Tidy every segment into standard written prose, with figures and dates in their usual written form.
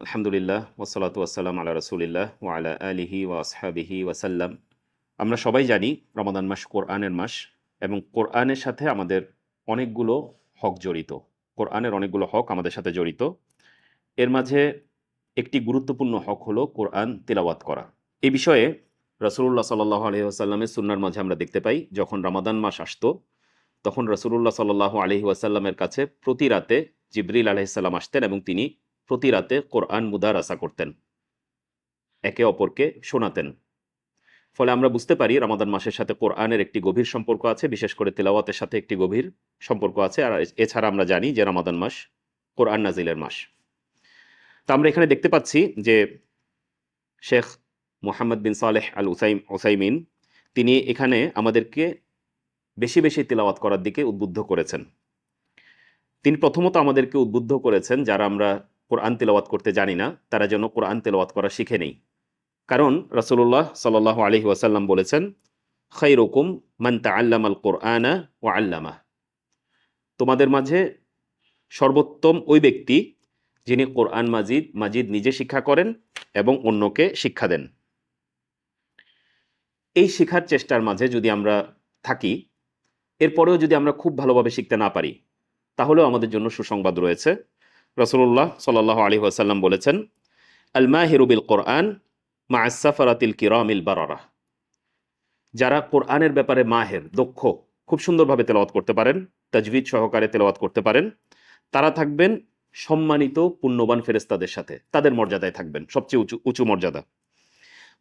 আলহামদুলিল্লাহ ওয়াসসালাতু ওয়াসসালাম আলা রাসূলিল্লাহ ওয়া আলা আলিহি ওয়া আসহাবিহি ওয়াসাল্লাম। আমরা সবাই জানি রমাদান মাস কোরআনের মাস এবং কোরআনের সাথে আমাদের অনেকগুলো হক জড়িত। কোরআনের অনেকগুলো হক আমাদের সাথে জড়িত। এর মাঝে একটি গুরুত্বপূর্ণ হক হলো কোরআন তিলাওয়াত করা। এই বিষয়ে রাসূলুল্লাহ সাল্লাল্লাহু আলাইহি ওয়াসাল্লামের সুন্নাহর মাঝে আমরা দেখতে পাই, যখন রমাদান মাস আসতো তখন রাসূলুল্লাহ সাল্লাল্লাহু আলাইহি ওয়াসাল্লামের কাছে প্রতি রাতে জিবরিল আলাইহিস সালাম আসতেন এবং তিনি প্রতি রাতে কোরআন মুদারাসা করতেন, একে অপরকে শোনাতেন। ফলে আমরা বুঝতে পারি রমাদান মাসের সাথে কোরআনের একটি গভীর সম্পর্ক আছে, বিশেষ করে তিলাওয়াতের সাথে একটি গভীর সম্পর্ক আছে। আর এছাড়া আমরা জানি যে রমাদান মাস কোরআন নাজিলের মাস। তো আমরা এখানে দেখতে পাচ্ছি যে শেখ মুহাম্মদ বিন সালেহ আল উসাইমিন তিনি এখানে আমাদেরকে বেশি বেশি তিলাওয়াত করার দিকে উদ্বুদ্ধ করেছেন। তিনি প্রথমত আমাদেরকে উদ্বুদ্ধ করেছেন যারা আমরা কোরআন তিলাওয়াত করতে জানি না তারা যেন কোরআন তিলাওয়াত করা শিখে নেই। কারণ রাসূলুল্লাহ সাল্লাল্লাহু আলাইহি ওয়াসাল্লাম বলেছেন, খায়রুকুম মান তাআল্লামাল কুরআনা ওয়া আল্লামাহ। তোমাদের মাঝে সর্বোত্তম ওই ব্যক্তি যিনি কোরআন মাজিদ নিজে শিক্ষা করেন এবং অন্যকে শিক্ষা দেন। এই শিখার চেষ্টার মাঝে যদি আমরা থাকি, এরপরেও যদি আমরা খুব ভালোভাবে শিখতে না পারি, তাহলেও আমাদের জন্য সুসংবাদ রয়েছে। রাসূলুল্লাহ সাল্লাল্লাহু আলাইহি ওয়াসাল্লাম বলেছেন, আল মাহিরু বিল কোরআন মা'আস সাফারাতিল কিরামিল বারারা। যারা কোরআনের ব্যাপারে মাহের, দক্ষ, খুব সুন্দরভাবে তেলাওয়াত করতে পারেন, তাজবিদ সহকারে তেলাওয়াত করতে পারেন, তারা থাকবেন সম্মানিত পুণ্যবান ফেরেশতাদের সাথে, তাদের মর্যাদায় থাকবেন, সবচেয়ে উঁচু মর্যাদা।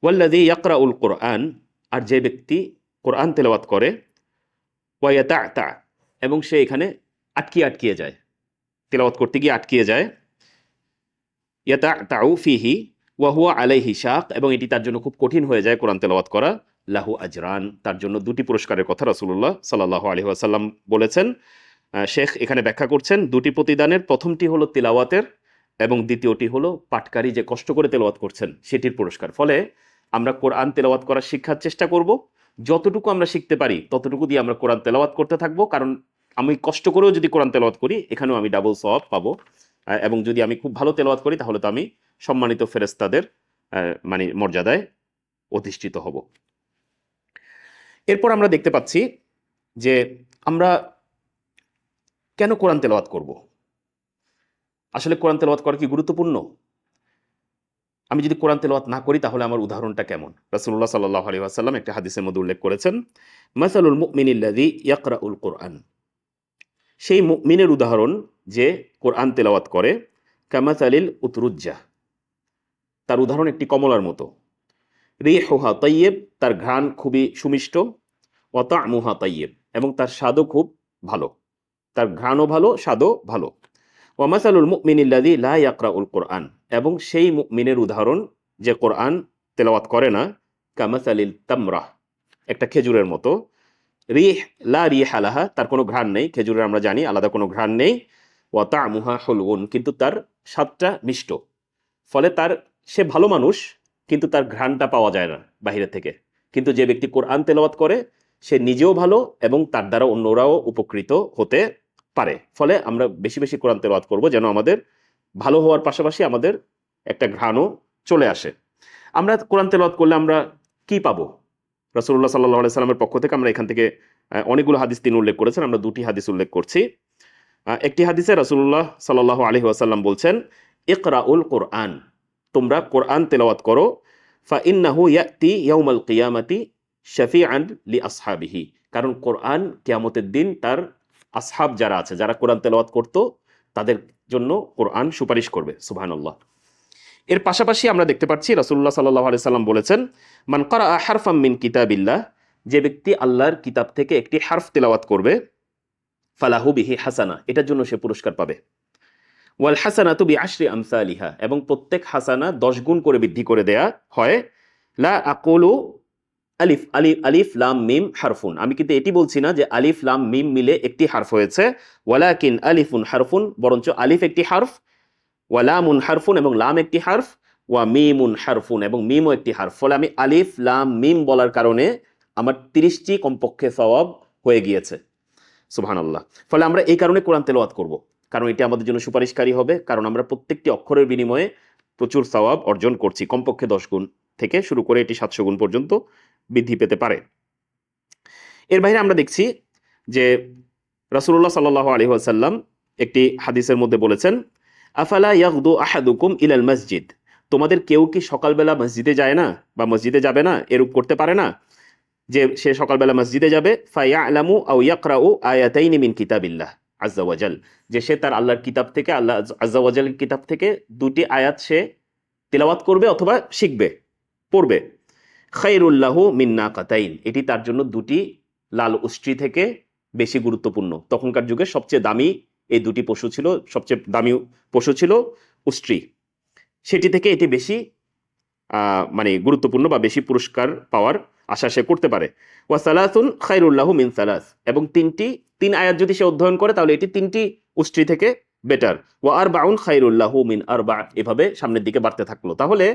ওয়াল্লাযী ইয়াকরাউল কোরআন, আর যে ব্যক্তি কোরআন তেলাওয়াত করে, ওয়া ইয়াতা'তা, এবং সে এখানে আটকিয়ে যায়, তেলাওয়াত করতে গিয়ে আটকিয়ে যায়, ইয়াতা'তাউ ফিহি ওয়া হুয়া আলাইহি শাক, এবং এটি তার জন্য খুব কঠিন হয়ে যায় কোরআন তেলাওয়াত করা, লাহু আজরান, তার জন্য দুটি পুরস্কারের কথা রাসূলুল্লাহ সাল্লাল্লাহু আলাইহি ওয়াসাল্লাম বলেছেন। শেখ এখানে ব্যাখ্যা করছেন, দুটি প্রতিদানের প্রথমটি হলো তিলাওয়াতের এবং দ্বিতীয়টি হলো পাঠকারী যে কষ্ট করে তেলাওয়াত করছেন সেটির পুরস্কার। ফলে আমরা কোরআন তেলাওয়াত করার শিক্ষার চেষ্টা করব, যতটুকু আমরা শিখতে পারি ততটুকু দিয়ে আমরা কোরআন তেলাওয়াত করতে থাকবো। কারণ আমি কষ্ট করেও যদি কোরআন তেলাওয়াত করি, এখানেও আমি ডাবল সওয়াব পাবো। এবং যদি আমি খুব ভালো তেলাওয়াত করি, তাহলে তো আমি সম্মানিত ফেরেশতাদের মানে মর্যাদায় অধিষ্ঠিত হব। এরপর আমরা দেখতে পাচ্ছি যে আমরা কেন কোরআন তেলাওয়াত করব। আসলে কোরআন তেলাওয়াত করা কি গুরুত্বপূর্ণ? আমি যদি কোরআন তেলাওয়াত না করি তাহলে আমার উদাহরণটা কেমন? রাসূলুল্লাহ সাল্লাল্লাহু আলাইহি ওয়াসাল্লাম একটা হাদিসের মধ্যে উল্লেখ করেছেন, মাসালুল মুমিনিল্লাযী ইয়াকরাউল কোরআন। সেই মুমিনের উদাহরণ যে কোরআন তেলাওয়াত করে, কামাসালিল উতরুজ্জাহ, তার উদাহরণ একটি কমলার মতো, রিহুহা তাইয়্যিব, তার ঘ্রাণ খুবই সুমিষ্ট, ওয়া তা'মুহা তাইয়্যিব, এবং তার স্বাদও খুব ভালো, তার ঘ্রাণও ভালো, স্বাদও ভালো। ওয়া মাসালুল মুমিনিল্লাযী লা ইয়াকরাউল কোরআন, এবং সেই মুমিনের উদাহরণ যে কোরআন তেলাওয়াত করে না, কামাসালিল তামরাহ, একটা খেজুরের মতো, রিহ লা রিহা লাহা, তার কোনো ঘ্রাণ নেই, খেজুরের আমরা জানি আলাদা কোনো ঘ্রাণ নেই, ওয়া তা'মুহা হুলউন, কিন্তু তার স্বাদটা মিষ্ট। ফলে সে ভালো মানুষ, কিন্তু তার ঘ্রাণটা পাওয়া যায় না বাহিরে থেকে। কিন্তু যে ব্যক্তি কোরআন তেলাওয়াত করে সে নিজেও ভালো এবং তার দ্বারা অন্যরাও উপকৃত হতে পারে। ফলে আমরা বেশি বেশি কোরআন তেলাওয়াত করব, যেন আমাদের ভালো হওয়ার পাশাপাশি আমাদের একটা ঘ্রাণও চলে আসে। আমরা কোরআন তেলাওয়াত করলে আমরা কি পাবো? রাসূলুল্লাহ সাল্লাল্লাহু আলাইহি সাল্লামের পক্ষ থেকে আমরা এখান থেকে অনেকগুলো হাদিস তিনি উল্লেখ করেছেন, আমরা দুটি হাদিস উল্লেখ করছি। একটি হাদিসে রাসূলুল্লাহ সাল্লাল্লাহু আলাইহি ওয়াসাল্লাম বলছেন, ইকরাউল কোরআন, তোমরা কোরআন তেলাওয়াত করো, ফা ইন্নাহু ইয়াতি ইয়াউমাল কিয়ামাতি শাফিআন লি আসহাবিহি, কারণ কোরআন কিয়ামতের দিন তার আসহাব যারা আছে, যারা কোরআন তেলাওয়াত করত, তাদের জন্য কোরআন সুপারিশ করবে। সুবহানাল্লাহ। এর পাশাপাশি আমরা দেখতে পাচ্ছি রাসূলুল্লাহ সাল্লাল্লাহু আলাইহি সাল্লাম বলেছেন, মান ক্বারা হারফাম মিন কিতাবিল্লাহ, যে ব্যক্তি আল্লাহর কিতাব থেকে একটি হারফ তেলাওয়াত করবে, ফালাহু বিহি হাসানা, এটার জন্য সে পুরস্কার পাবে। ওয়াল হাসানাতু বিআশরি আমসালিহা, এবং প্রত্যেক হাসানা 10 গুণ করে বৃদ্ধি করে দেয়া হয়। লা আকুলু আলিফ লাম মিম হারফুন, আমি কিন্তু এটি বলছি না যে আলিফ লাম মিম মিলে একটি হারফ হয়েছে, ওয়ালাকিন আলিফুন হারফুন, বরঞ্চ আলিফ একটি হারফ, ওয়া লামুন হারফুন, এবং লাম একটি হারফ, ওয়া মিমুন হারফুন, এবং মিমও একটি হারফ। ফলে আমি আলিফ লাম মিম বলার কারণে আমার 30টি কমপক্ষে সওয়াব হয়ে গিয়েছে। সুবহানাল্লাহ। ফলে আমরা এই কারণে কোরআন তেলাওয়াত করব, কারণ এটি আমাদের জন্য সুপারিশকারী হবে, কারণ আমরা প্রত্যেকটি অক্ষরের বিনিময়ে প্রচুর সওয়াব অর্জন করছি, কমপক্ষে 10 গুণ থেকে শুরু করে এটি 700 গুণ পর্যন্ত বৃদ্ধি পেতে পারে। এর বাইরে আমরা দেখছি যে রাসূলুল্লাহ সাল্লাল্লাহু আলাইহি ওয়াসাল্লাম একটি হাদিসের মধ্যে বলেছেন, আফালা ইয়াগদু আহাদুকুম ইলাল মসজিদ, তোমাদের কেউ কি সকালবেলা মসজিদে যায় না বা মসজিদে যাবে না, এরূপ করতে পারে না যে সে সকালবেলা মসজিদে যাবে, ফায়ালামু আও ইয়াকরাউ আয়াতাইনি মিন কিতাবিল্লাহ আযজা ওয়া জাল, যে সে তার আল্লাহর কিতাব থেকে, আল্লাহ আযজা ওয়া জালের কিতাব থেকে দুটি আয়াত সে তিলাওয়াত করবে অথবা শিখবে, পড়বে। খায়রুল লাহু মিন নাকাতাইন, এটি তার জন্য দুটি লাল উষ্ট্রি থেকে বেশি গুরুত্বপূর্ণ। তখনকার যুগে সবচেয়ে দামি এই দুটি পশু ছিল, সবচেয়ে দামি পশু ছিল উষ্ট্রি, সেটি থেকে এটি বেশি মানে গুরুত্বপূর্ণ বা বেশি পুরস্কার পাওয়ার আশা সে করতে পারে। ওয়া সালাসুন খায়রুল লাহু মিন সালাস, এবং তিন আয়াত যদি সে অধ্যয়ন করে তাহলে এটি 3টি উষ্ট্রি থেকে বেটার। ওয়া আরবাউন খায়রুল লাহু মিন আরবা, এভাবে সামনের দিকে বাড়তে থাকলো। তাহলে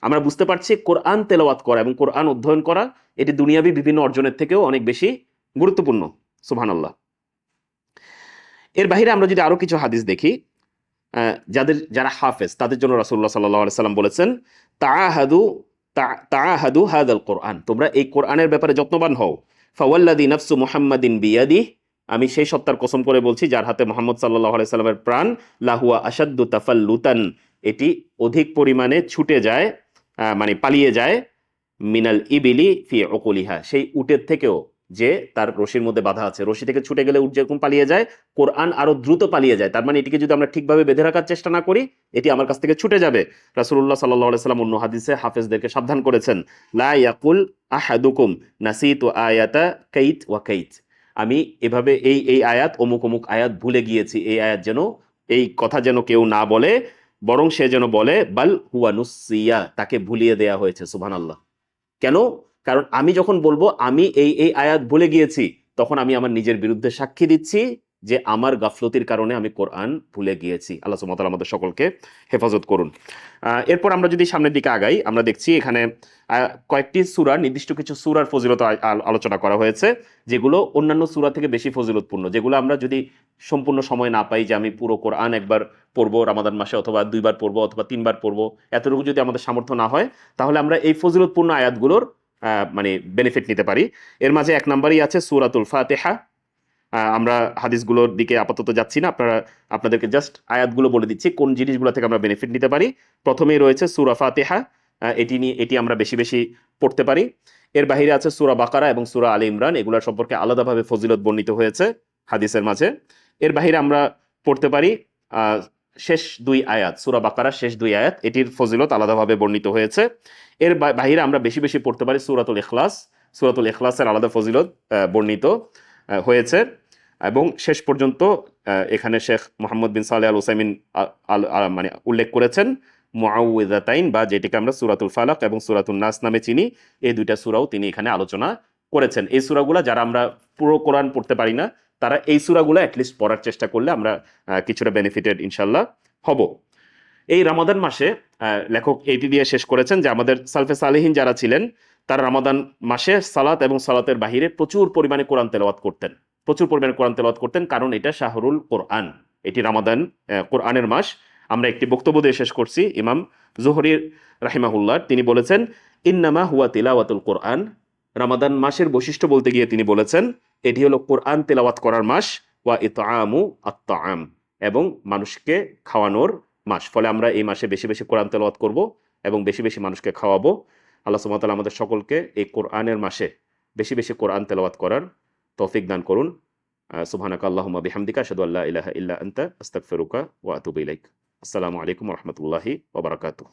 আমরা বুঝতে পারছি কোরআন তেলাওয়াত করা এবং কোরআন অধ্যয়ন করা এটি দুনিয়াবি বিভিন্ন অর্জনের থেকেও অনেক বেশি গুরুত্বপূর্ণ। সুবহানাল্লাহ। এর বাইরে আমরা যদি আরো কিছু হাদিস দেখি, যারা হাফেজ তাদের জন্য রাসূলুল্লাহ সাল্লাল্লাহু আলাইহি সাল্লাম বলেছেন, তাআহাদু হাযাল কোরআন, তোমরা এই কোরআনের ব্যাপারে যত্নবান হও। ফাওয়াল্লাযী নাফসু মুহাম্মাদিন বিয়াদিহি, আমি সেই সত্তার কসম করে বলছি যার হাতে মুহাম্মদ সাল্লাল্লাহু আলাইহি সাল্লামের প্রাণ, লাহুয়া আশাদ্দু তাফাল্লুতান, এটি অধিক পরিমাণে ছুটে যায়, মানে পালিয়ে যায়, মিনাল ইবিলি ফি উকুলিহা, সেই উটের থেকেও যে তার রশির মধ্যে বাধা আছে, রশি থেকে ছুটে গেলে উট যেরকম পালিয়ে যায়, কোরআন আরো দ্রুত পালিয়ে যায়। তার মানে এটিকে যদি আমরা ঠিকভাবে বেঁধে রাখার চেষ্টা না করি এটি আমার কাছ থেকে ছুটে যাবে। রাসূলুল্লাহ সাল্লাল্লাহু আলাইহি সাল্লাম অন্য হাদিসে হাফেজদেরকে সাবধান করেছেন, লা ইয়াকুল আহাদুকুম নাসিতু আয়াতা কাইত ওয়া কাইত, আমি এভাবে এই আয়াত অমুক অমুক আয়াত ভুলে গিয়েছি, এই আয়াত যেন, এই কথা যেন কেউ না বলে, বরং সে যেন বলে বাল হুয়া নুসিয়া, তাকে ভুলিয়ে দেয়া হয়েছে। সুবহানাল্লাহ। কেন? কারণ আমি যখন বলবো আমি এই আয়াত ভুলে গিয়েছি, তখন আমি আমার নিজের বিরুদ্ধে সাক্ষী দিচ্ছি যে আমার গাফলতির কারণে আমি কোরআন ভুলে গিয়েছি। আল্লাহ সুবহানাহু ওয়া তাআলা আমাদের সকলকে হেফাজত করুন। এরপর আমরা যদি সামনের দিকে আগাই, আমরা দেখছি এখানে কয়েকটি সূরা, নির্দিষ্ট কিছু সূরার ফজিলত আলোচনা করা হয়েছে, যেগুলো অন্যান্য সূরা থেকে বেশি ফজিলতপূর্ণ, যেগুলো আমরা যদি সম্পূর্ণ সময় না পাই যে আমি পুরো কোরআন একবার পড়বো রমাদান মাসে, অথবা 2 বার পড়বো, অথবা 3 বার পড়বো, এতটুকু যদি আমাদের সামর্থ্য না হয়, তাহলে আমরা এই ফজিলতপূর্ণ আয়াতগুলোর মানে বেনিফিট নিতে পারি। এর মাঝে 1 নম্বরই আছে সূরাতুল ফাতিহা। আমরা হাদিসগুলোর দিকে আপাতত যাচ্ছি না, আপনাদেরকে জাস্ট আয়াতগুলো বলে দিচ্ছি কোন জিনিসগুলো থেকে আমরা বেনিফিট নিতে পারি। প্রথমেই রয়েছে সূরা ফাতিহা, এটি আমরা বেশি বেশি পড়তে পারি। এর বাহিরে আছে সূরা বাকারা এবং সূরা আলে ইমরান, এগুলোর সম্পর্কে আলাদাভাবে ফজিলত বর্ণিত হয়েছে হাদিসের মাঝে। এর বাহিরে আমরা পড়তে পারি শেষ 2 আয়াত, সূরা বাকারার শেষ 2 আয়াত, এটির ফজিলত আলাদাভাবে বর্ণিত হয়েছে। এর বাহিরে আমরা বেশি বেশি পড়তে পারি সূরাতুল ইখলাস, সূরাতুল ইখলাসের আলাদা ফজিলত বর্ণিত হয়েছে। এবং শেষ পর্যন্ত এখানে শেখ মোহাম্মদ বিন সালেহ আল উসাইমিন মানে উল্লেখ করেছেন মুআউযিযাতাইন, বা যেটিকে আমরা সূরাতুল ফালাক এবং সূরাতুন নাস নামে চিনি, এই 2টা সূরাও তিনি এখানে আলোচনা করেছেন। এই সূরাগুলো যারা আমরা পুরো কোরআন পড়তে পারি না, তারা এই সূরাগুলো অ্যাটলিস্ট পড়ার চেষ্টা করলে আমরা কিছুটা বেনিফিটেড ইনশাল্লাহ হব। এই রমাদান মাসে লেখক এটি দিয়ে শেষ করেছেন যে আমাদের সালফে সালেহিন যারা ছিলেন তারা রমাদান মাসে সালাত এবং সালাতের বাহিরে প্রচুর পরিমাণে কোরআন তেলাওয়াত করতেন, কারণ এটা শাহরুল কোরআন, এটি রমাদান কোরআনের মাস। আমরা একটি বক্তব্য দিয়ে শেষ করছি, ইমাম জোহরি রাহিমাহুল্লাহ তিনি বলেছেন, ইন্নামা হুয়া তিলাওয়াতুল কোরআন, রমাদান মাসের বৈশিষ্ট্য বলতে গিয়ে তিনি বলেছেন এটি হলো কোরআন তেলাওয়াত করার মাস, ওয়া ইতআমু আত-তাআম, এবং মানুষকে খাওয়ানোর মাস। ফলে আমরা এই মাসে বেশি বেশি কোরআন তেলাওয়াত করব এবং বেশি বেশি মানুষকে খাওয়াবো। আল্লাহ সুবহানাহু ওয়া তাআলা আমাদের সকলকে এই কোরআনের মাসে বেশি বেশি কোরআন তেলাওয়াত করার তৌফিক দান করুন। সুবহানাকা আল্লাহুম্মা বিহামদিকা আশহাদু আল্লা ইলাহা ইল্লা আনতা আস্তাগফিরুকা ওয়া আতুবু ইলাইক। আসসালামু আলাইকুম ওয়া রাহমাতুল্লাহি ওয়া বারাকাতুহু।